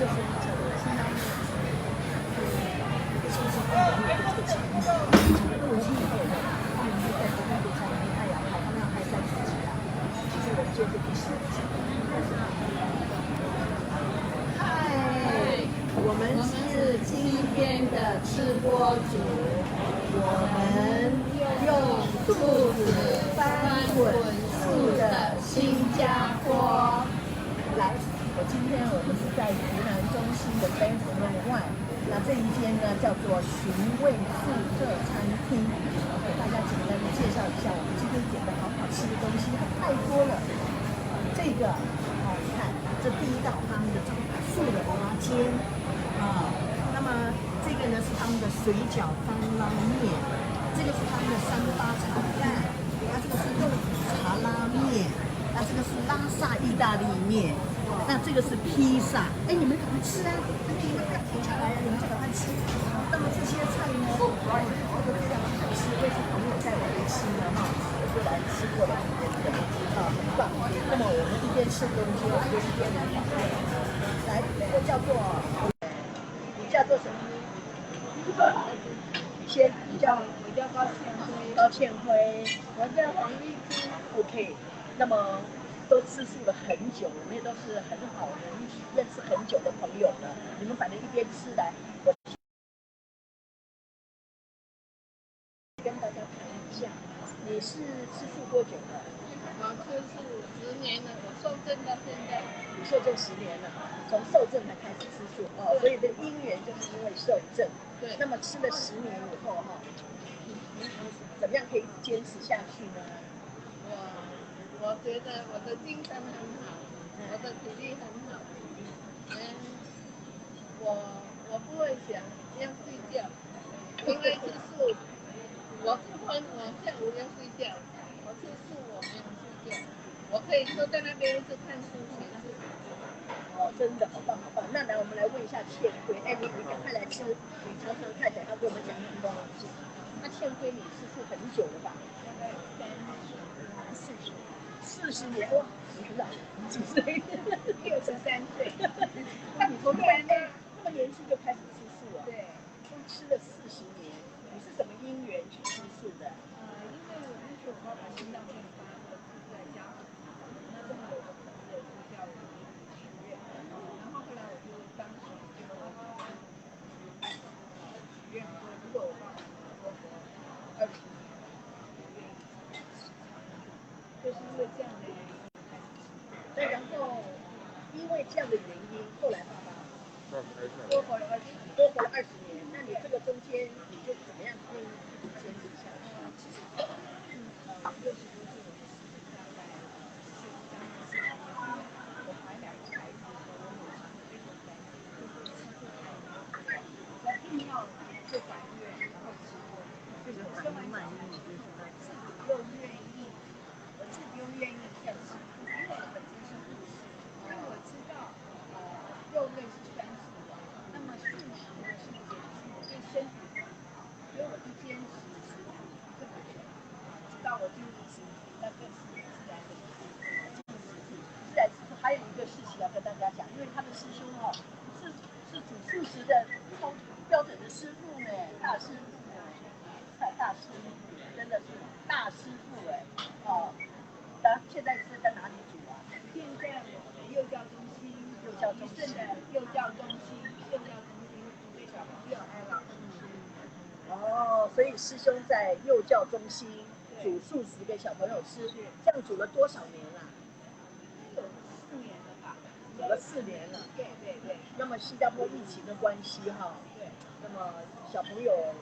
就是这个新疆的，就是他们有这个强势，入侵以后的，他们就在国内上面，哎呀，好，他们要开3级啊，其实我们现在第10级。嗨，我们是今天的吃播主，我们用兔子翻滚树的新加坡。来，我们是在湖南中心的Bank One，那这一间呢叫做寻味素客餐厅。给大家简单的介绍一下，我们今天点的好吃的东西太多了。这个你看，这第一道他们的这个素的蚵仔煎那么这个呢是他们的水饺翻拉面，这个是他们的3八炒饭，那这个是肉骨茶拉面，那这个是拉萨意大利面。那这个是披萨，哎，你们赶快吃啊！你们不要停下来啊！你们就赶快吃。那么这些菜呢，都非常好吃，为是朋友带我来吃的我就来吃过了这边的很棒。那么我们一边吃东西，我们就一边来访问。来，我叫做，你叫做什么？你叫我叫高倩辉，我叫黄丽珠。OK， 那么。都吃素了很久，我们也都是很好认识很久的朋友了。你们反正一边吃来，我跟大家谈一下，你是吃素多久了？我吃素10年了，我受证到现在。你受证10年了，从受证才开始吃素所以这个因缘就是因为受证。对。那么吃了10年以后你怎么样可以坚持下去呢？我觉得我的精神很好，我的体力很好，我不会想要睡觉，因为吃素，我吃荤我下午要睡觉，我吃素我没有睡觉，我可以坐在那边一直看书写字。真的好棒好棒！那来我们来问一下倩辉，你赶快来吃，你常常看起来他跟我们讲很多东西。那倩辉你吃素很久了吧？大概40年哇，你很老，几岁？63岁。那你从那么年轻就开始吃素了？对。吃了40年，你是什么因缘去吃素的？因为我那时候我爸爸心脏病发，我自己在家很忙，那正好有个朋友就叫我去许愿，然后后来我就当时就许愿说，如果我爸爸能够活20年，我愿意就是因为这样的原因开始吃。对，然后因为这样的原因，后来爸爸多活了20年，那你这个中间你就怎么样可以坚持下去？其实60多岁我就试着大概就将近10年，我怀2个孩子的时候，我母亲非常担心，就说吃素只要硬要做法院，然后吃荤，就是生完小孩之后，自己又愿意，我自己又愿意再吃素，因为我本身是护士，那我知道肉类是酸性的，那么素食呢是碱性的，对身体很好，所以我就坚持吃素这么久，直到我进入慈济，那更是自然的自然吃素。还有一个事情要跟大家讲，因为他们师兄是煮素食的超标准的师傅呢，大师傅大师傅真的是大师傅现在是在哪里煮啊？现在我们幼教中心，幼教中心对小朋友还有老师。所以师兄在幼教中心煮素食给小朋友吃，这样煮了多少年了？有4年了吧？煮了4年了。对。那么新加坡疫情的关系对。那么小朋友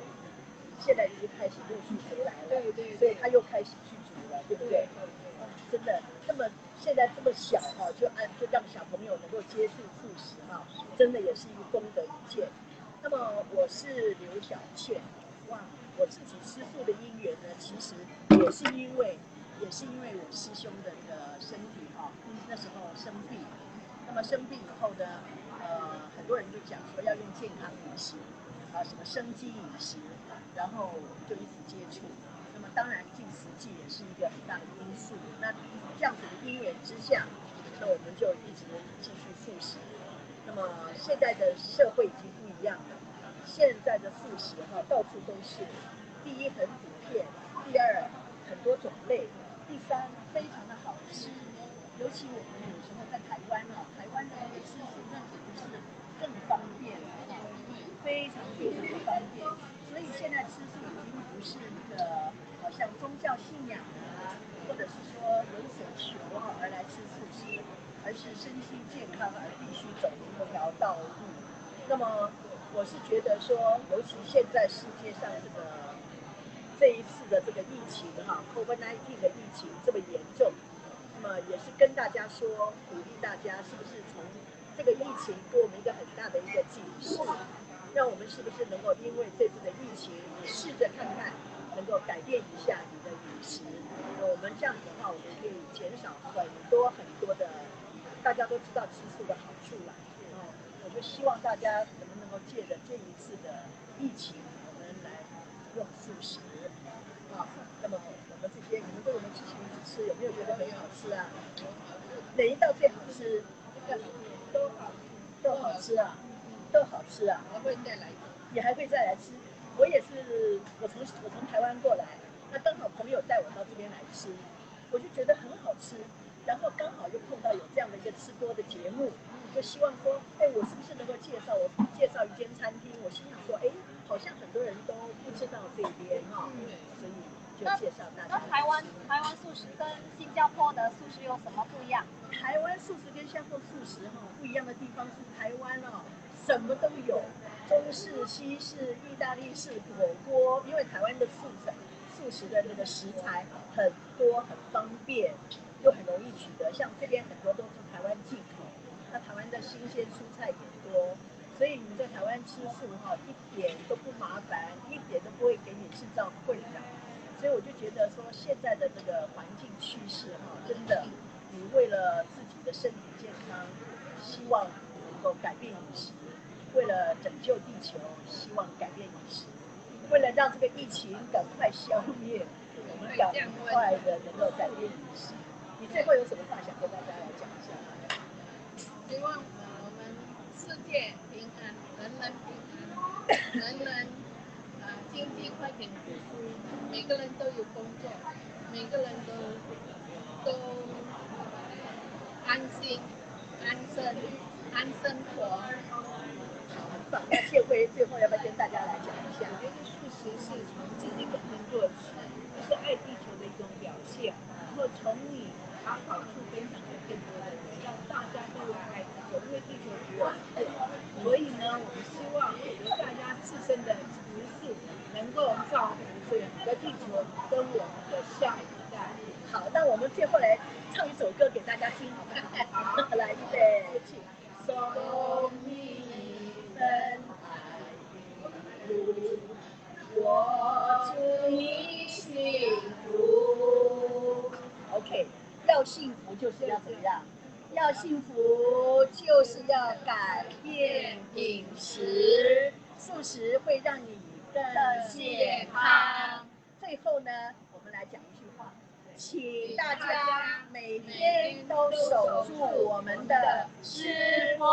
现在已经开始陆续回来了，对，所以他又开始去煮了，对不对？真的，那么现在这么小就让小朋友能够接触素食真的也是一个功德一件。那么我是刘小倩，我自己吃素的因缘呢，其实也是因为我师兄的这个身体那时候生病，那么生病以后呢，很多人就讲说要用健康饮食什么生机饮食，然后就一直接触。那么当然进食剂也是一个很大的因素。那这样子的因缘之下，那我们就一直继续素食。那么现在的社会已经不一样了，现在的素食到处都是，第一很普遍，第二很多种类，第三非常的好吃。尤其我们有时候在台湾台湾的那个吃素那简直是更方便了非常非常的方便。所以现在吃素已经不是那个好像宗教信仰或者是说有所求而来吃素食，而是身心健康而必须走这条道路。那么我是觉得说，尤其现在世界上这一次的这个疫情COVID-19 的疫情这么严重，那么也是跟大家说，鼓励大家是不是从这个疫情给我们一个很大的一个警示，让我们是不是能够因为这次的疫情，你试着看看能够改变一下你的饮食，我们这样子的话，我们可以减少很多很多的大家都知道吃素的好处了。我就希望大家能够借着这一次的疫情，我们来用素食那么我们这些你们跟我们一起吃，有没有觉得很好吃啊？哪一道最好吃？都好吃啊，都好吃啊！还会再来。你还会再来吃？我也是，我从台湾过来，那刚好朋友带我到这边来吃，我就觉得很好吃。然后刚好又碰到有这样的一个吃播的节目，就希望说，我是不是能够介绍一间餐厅？我心想说，好像很多人都不知道这边所以就介绍大家。那台湾素食跟新加坡的素食有什么不一样？台湾素食跟新加坡素食不一样的地方是台湾什么都有，中式、西式、意大利式火锅，因为台湾的素食的那个食材很多，很方便，又很容易取得。像这边很多都是台湾进口，那台湾的新鲜蔬菜也多，所以你在台湾吃素一点都不麻烦，一点都不会给你制造困扰。所以我就觉得说，现在的这个环境趋势真的，你为了自己的身体健康，希望能够改变饮食；为了拯救地球，希望改变饮食；为了让这个疫情赶快消灭，我们赶快的能够改变饮食。你最后有什么话想跟大家来讲一下？希望我们世界平安，人人平安，人人经济快点复苏，每个人都有工作，每个人都安心、安生、安生活。很棒。那谢辉最后要不要跟大家来讲一下？我觉得素食是从自己本身做起，是爱地球的一种表现。然后从你把好处分享给更多的人，让大家都来爱地球，因为地球只有一个。所以呢，我们希望由大家自身的食素能够造福整个地球跟我们的下一代。好，那我们最后来唱一首歌给大家听，好不好？来，预备，起，送你一份爱我祝你幸福。OK， 要幸福就是要怎么样？要幸福就是要改变饮食，素食会让你更健康。最后呢，我们来讲一句话，请大家每天都守住我们的吃播。